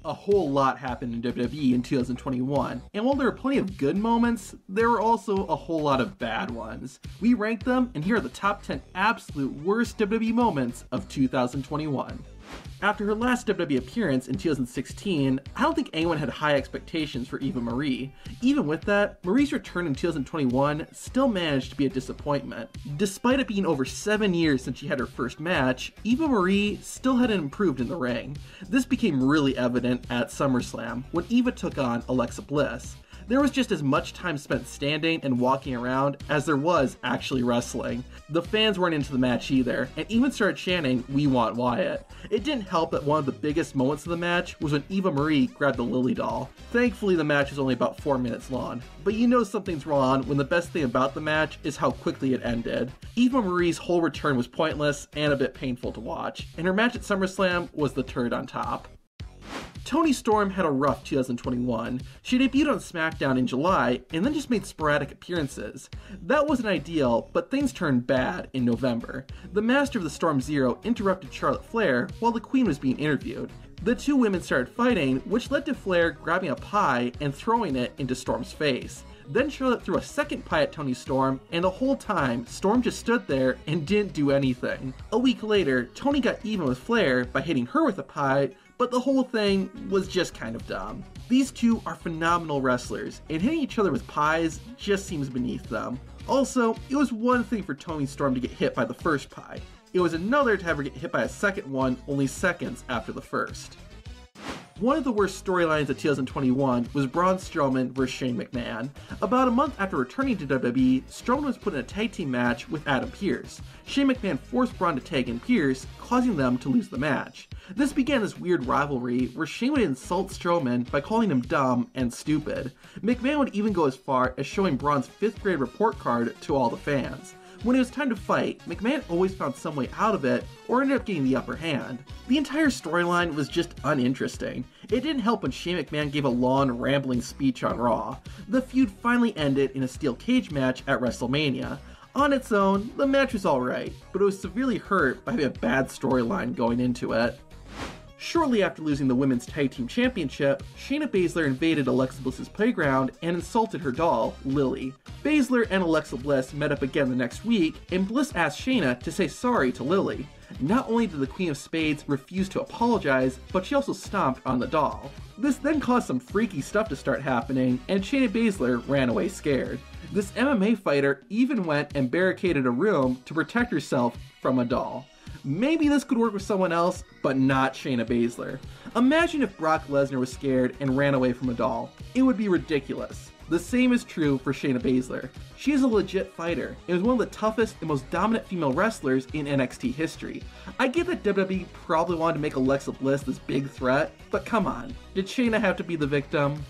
A whole lot happened in WWE in 2021, and while there were plenty of good moments, there were also a whole lot of bad ones. We ranked them, and here are the top 10 absolute worst WWE moments of 2021. After her last WWE appearance in 2016, I don't think anyone had high expectations for Eva Marie. Even with that, Marie's return in 2021 still managed to be a disappointment. Despite it being over 7 years since she had her first match, Eva Marie still hadn't improved in the ring. This became really evident at SummerSlam, when Eva took on Alexa Bliss. There was just as much time spent standing and walking around as there was actually wrestling. The fans weren't into the match either, and even started chanting, "We want Wyatt." It didn't help that one of the biggest moments of the match was when Eva Marie grabbed the Lily doll. Thankfully the match was only about 4 minutes long, but you know something's wrong when the best thing about the match is how quickly it ended. Eva Marie's whole return was pointless and a bit painful to watch, and her match at SummerSlam was the turd on top. Toni Storm had a rough 2021. She debuted on SmackDown in July and then just made sporadic appearances. That wasn't ideal, but things turned bad in November. The Master of the Storm Zero interrupted Charlotte Flair while the Queen was being interviewed. The two women started fighting, which led to Flair grabbing a pie and throwing it into Storm's face. Then Charlotte threw a second pie at Toni Storm, and the whole time, Storm just stood there and didn't do anything. A week later, Toni got even with Flair by hitting her with a pie, but the whole thing was just kind of dumb. These two are phenomenal wrestlers, and hitting each other with pies just seems beneath them. Also, it was one thing for Toni Storm to get hit by the first pie. It was another to have her get hit by a second one only seconds after the first. One of the worst storylines of 2021 was Braun Strowman vs. Shane McMahon. About a month after returning to WWE, Strowman was put in a tag team match with Adam Pearce. Shane McMahon forced Braun to tag in Pearce, causing them to lose the match. This began this weird rivalry where Shane would insult Strowman by calling him dumb and stupid. McMahon would even go as far as showing Braun's 5th grade report card to all the fans. When it was time to fight, McMahon always found some way out of it, or ended up getting the upper hand. The entire storyline was just uninteresting. It didn't help when Shane McMahon gave a long, rambling speech on Raw. The feud finally ended in a steel cage match at WrestleMania. On its own, the match was alright, but it was severely hurt by having a bad storyline going into it. Shortly after losing the Women's Tag Team Championship, Shayna Baszler invaded Alexa Bliss's playground and insulted her doll, Lily. Baszler and Alexa Bliss met up again the next week, and Bliss asked Shayna to say sorry to Lily. Not only did the Queen of Spades refuse to apologize, but she also stomped on the doll. This then caused some freaky stuff to start happening, and Shayna Baszler ran away scared. This MMA fighter even went and barricaded a room to protect herself from a doll. Maybe this could work with someone else, but not Shayna Baszler. Imagine if Brock Lesnar was scared and ran away from a doll. It would be ridiculous. The same is true for Shayna Baszler. She is a legit fighter and is one of the toughest and most dominant female wrestlers in NXT history. I get that WWE probably wanted to make Alexa Bliss this big threat, but come on, did Shayna have to be the victim?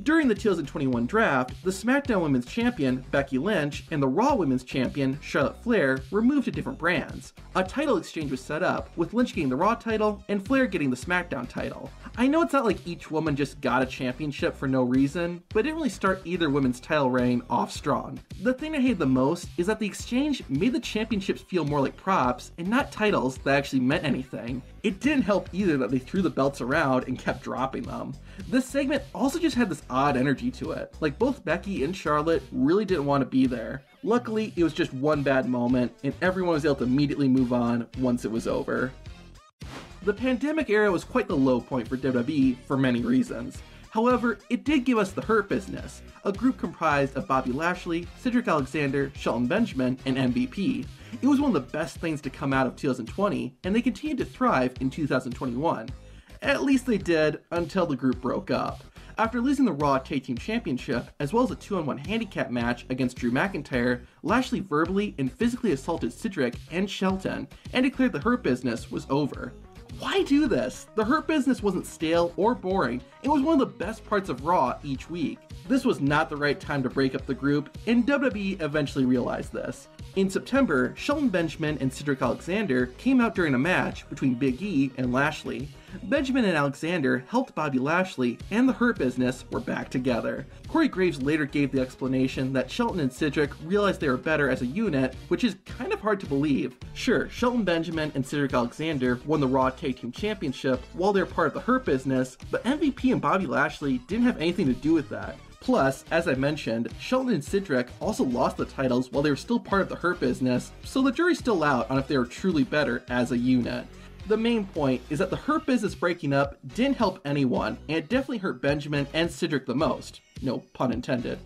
During the 2021 draft, the SmackDown Women's Champion, Becky Lynch, and the Raw Women's Champion, Charlotte Flair, were moved to different brands. A title exchange was set up, with Lynch getting the Raw title and Flair getting the SmackDown title. I know it's not like each woman just got a championship for no reason, but it didn't really start either women's title reign off strong. The thing I hated the most is that the exchange made the championships feel more like props and not titles that actually meant anything. It didn't help either that they threw the belts around and kept dropping them. This segment also just had this odd energy to it, like both Becky and Charlotte really didn't want to be there. Luckily, it was just one bad moment, and everyone was able to immediately move on once it was over. The pandemic era was quite the low point for WWE for many reasons. However, it did give us the Hurt Business, a group comprised of Bobby Lashley, Cedric Alexander, Shelton Benjamin, and MVP. It was one of the best things to come out of 2020, and they continued to thrive in 2021. At least they did, until the group broke up. After losing the Raw Tag Team Championship, as well as a 2-on-1 handicap match against Drew McIntyre, Lashley verbally and physically assaulted Cedric and Shelton, and declared the Hurt Business was over. Why do this? The Hurt Business wasn't stale or boring, it was one of the best parts of Raw each week. This was not the right time to break up the group, and WWE eventually realized this. In September, Shelton Benjamin and Cedric Alexander came out during a match between Big E and Lashley. Benjamin and Alexander helped Bobby Lashley, and the Hurt Business were back together. Corey Graves later gave the explanation that Shelton and Cedric realized they were better as a unit, which is kind of hard to believe. Sure, Shelton Benjamin and Cedric Alexander won the Raw Tag Team Championship while they were part of the Hurt Business, but MVP and Bobby Lashley didn't have anything to do with that. Plus, as I mentioned, Shelton and Cedric also lost the titles while they were still part of the Hurt Business, so the jury's still out on if they were truly better as a unit. The main point is that the Hurt Business breaking up didn't help anyone, and it definitely hurt Benjamin and Cedric the most. No pun intended.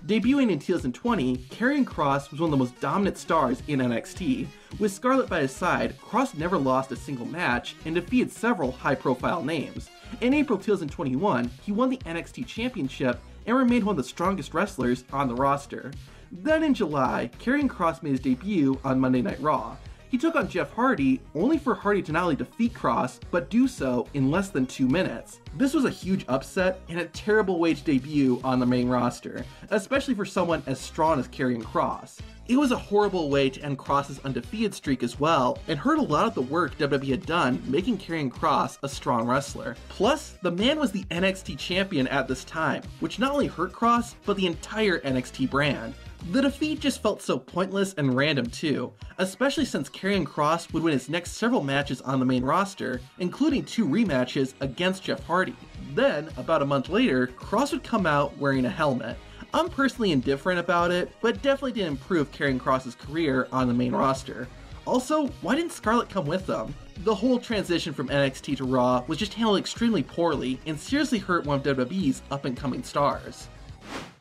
Debuting in 2020, Karrion Kross was one of the most dominant stars in NXT. With Scarlett by his side, Kross never lost a single match and defeated several high-profile names. In April 2021, he won the NXT Championship and remained one of the strongest wrestlers on the roster. Then in July, Karrion Kross made his debut on Monday Night Raw. He took on Jeff Hardy, only for Hardy to not only defeat Kross, but do so in less than 2 minutes. This was a huge upset and a terrible way to debut on the main roster, especially for someone as strong as Karrion Kross. It was a horrible way to end Kross's undefeated streak as well, and hurt a lot of the work WWE had done making Karrion Kross a strong wrestler. Plus, the man was the NXT champion at this time, which not only hurt Kross, but the entire NXT brand. The defeat just felt so pointless and random too, especially since Karrion Kross would win his next several matches on the main roster, including 2 rematches against Jeff Hardy. Then, about a month later, Kross would come out wearing a helmet. I'm personally indifferent about it, but it definitely didn't improve Karrion Kross's career on the main roster. Also, why didn't Scarlett come with them? The whole transition from NXT to Raw was just handled extremely poorly and seriously hurt one of WWE's up-and-coming stars.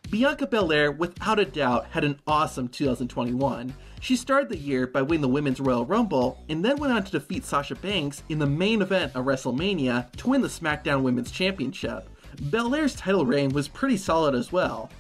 Bianca Belair, without a doubt, had an awesome 2021. She started the year by winning the Women's Royal Rumble, and then went on to defeat Sasha Banks in the main event of WrestleMania to win the SmackDown Women's Championship. Belair's title reign was pretty solid as well,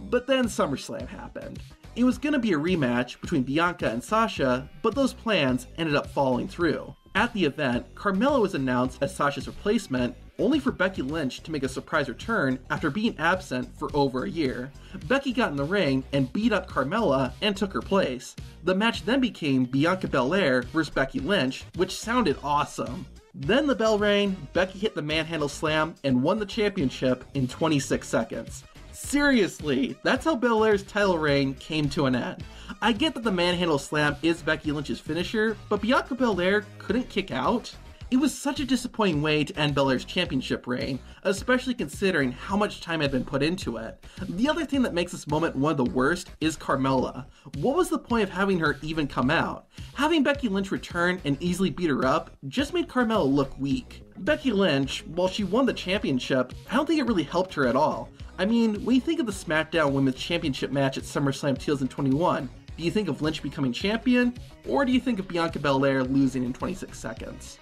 but then SummerSlam happened. It was going to be a rematch between Bianca and Sasha, but those plans ended up falling through. At the event, Carmella was announced as Sasha's replacement, only for Becky Lynch to make a surprise return after being absent for over a year. Becky got in the ring and beat up Carmella and took her place. The match then became Bianca Belair vs Becky Lynch, which sounded awesome. Then the bell rang, Becky hit the manhandle slam, and won the championship in 26 seconds. Seriously, that's how Belair's title reign came to an end. I get that the manhandle slam is Becky Lynch's finisher, but Bianca Belair couldn't kick out? It was such a disappointing way to end Belair's championship reign, especially considering how much time had been put into it. The other thing that makes this moment one of the worst is Carmella. What was the point of having her even come out? Having Becky Lynch return and easily beat her up just made Carmella look weak. Becky Lynch, while she won the championship, I don't think it really helped her at all. I mean, when you think of the SmackDown Women's Championship match at SummerSlam 2021, do you think of Lynch becoming champion, or do you think of Bianca Belair losing in 26 seconds?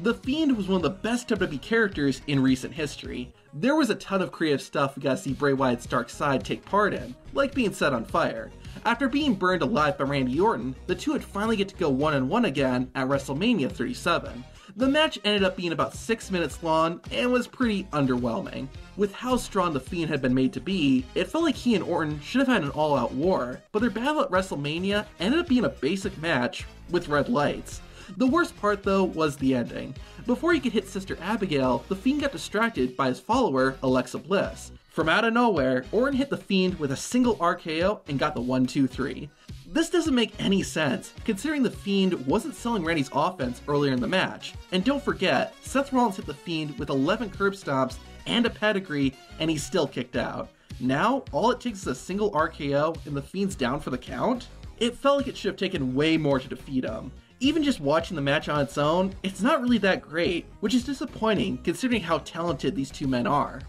The Fiend was one of the best WWE characters in recent history. There was a ton of creative stuff we got to see Bray Wyatt's dark side take part in, like being set on fire. After being burned alive by Randy Orton, the two would finally get to go one-on-one again at WrestleMania 37. The match ended up being about 6 minutes long and was pretty underwhelming. With how strong the Fiend had been made to be, it felt like he and Orton should have had an all-out war, but their battle at WrestleMania ended up being a basic match with red lights. The worst part though was the ending. Before he could hit Sister Abigail, the Fiend got distracted by his follower, Alexa Bliss. From out of nowhere, Orton hit the Fiend with a single RKO and got the 1-2-3. This doesn't make any sense, considering the Fiend wasn't selling Randy's offense earlier in the match. And don't forget, Seth Rollins hit the Fiend with 11 curb stomps and a pedigree, and he's still kicked out. Now, all it takes is a single RKO and the Fiend's down for the count? It felt like it should have taken way more to defeat him. Even just watching the match on its own, it's not really that great, which is disappointing considering how talented these two men are.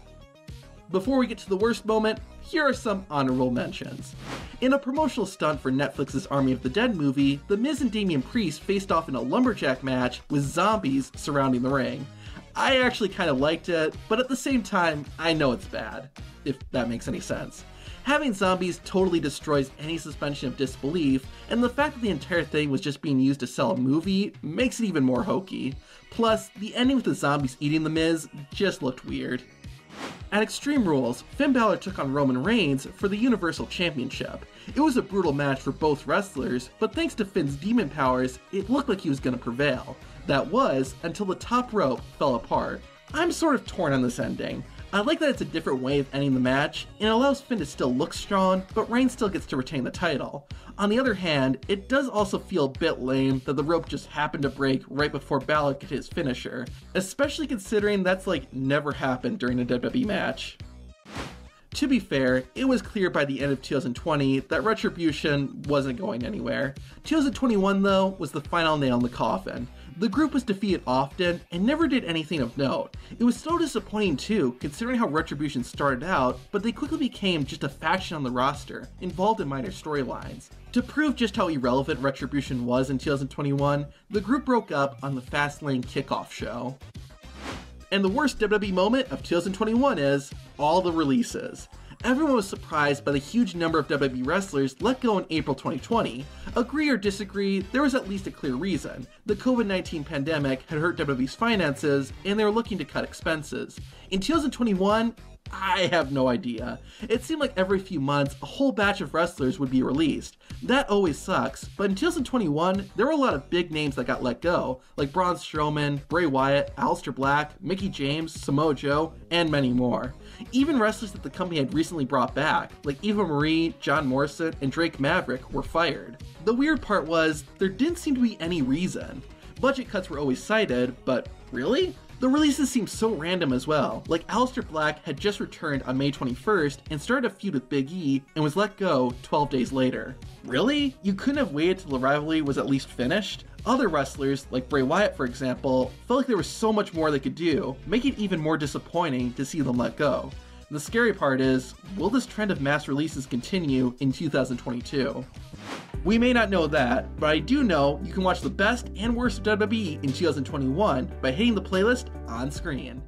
Before we get to the worst moment, here are some honorable mentions. In a promotional stunt for Netflix's Army of the Dead movie, The Miz and Damian Priest faced off in a lumberjack match with zombies surrounding the ring. I actually kind of liked it, but at the same time, I know it's bad, if that makes any sense. Having zombies totally destroys any suspension of disbelief, and the fact that the entire thing was just being used to sell a movie makes it even more hokey. Plus, the ending with the zombies eating The Miz just looked weird. At Extreme Rules, Finn Balor took on Roman Reigns for the Universal Championship. It was a brutal match for both wrestlers, but thanks to Finn's demon powers, it looked like he was going to prevail. That was until the top rope fell apart. I'm sort of torn on this ending. I like that it's a different way of ending the match, and it allows Finn to still look strong, but Reigns still gets to retain the title. On the other hand, it does also feel a bit lame that the rope just happened to break right before Balor could hit his finisher, especially considering that's like never happened during a WWE match. To be fair, it was clear by the end of 2020 that Retribution wasn't going anywhere. 2021 though was the final nail in the coffin. The group was defeated often and never did anything of note. It was so disappointing too, considering how Retribution started out, but they quickly became just a faction on the roster, involved in minor storylines. To prove just how irrelevant Retribution was in 2021, the group broke up on the Fastlane kickoff show. And the worst WWE moment of 2021 is all the releases. Everyone was surprised by the huge number of WWE wrestlers let go in April 2020. Agree or disagree, there was at least a clear reason. The COVID-19 pandemic had hurt WWE's finances, and they were looking to cut expenses. In 2021, I have no idea. It seemed like every few months, a whole batch of wrestlers would be released. That always sucks, but in 2021, there were a lot of big names that got let go, like Braun Strowman, Bray Wyatt, Aleister Black, Mickie James, Samoa Joe, and many more. Even wrestlers that the company had recently brought back, like Eva Marie, John Morrison, and Drake Maverick, were fired. The weird part was, there didn't seem to be any reason. Budget cuts were always cited, but really? The releases seemed so random as well, like Aleister Black had just returned on May 21st and started a feud with Big E and was let go 12 days later. Really? You couldn't have waited till the rivalry was at least finished? Other wrestlers, like Bray Wyatt for example, felt like there was so much more they could do, making it even more disappointing to see them let go. The scary part is, will this trend of mass releases continue in 2022? We may not know that, but I do know you can watch the best and worst of WWE in 2021 by hitting the playlist on screen.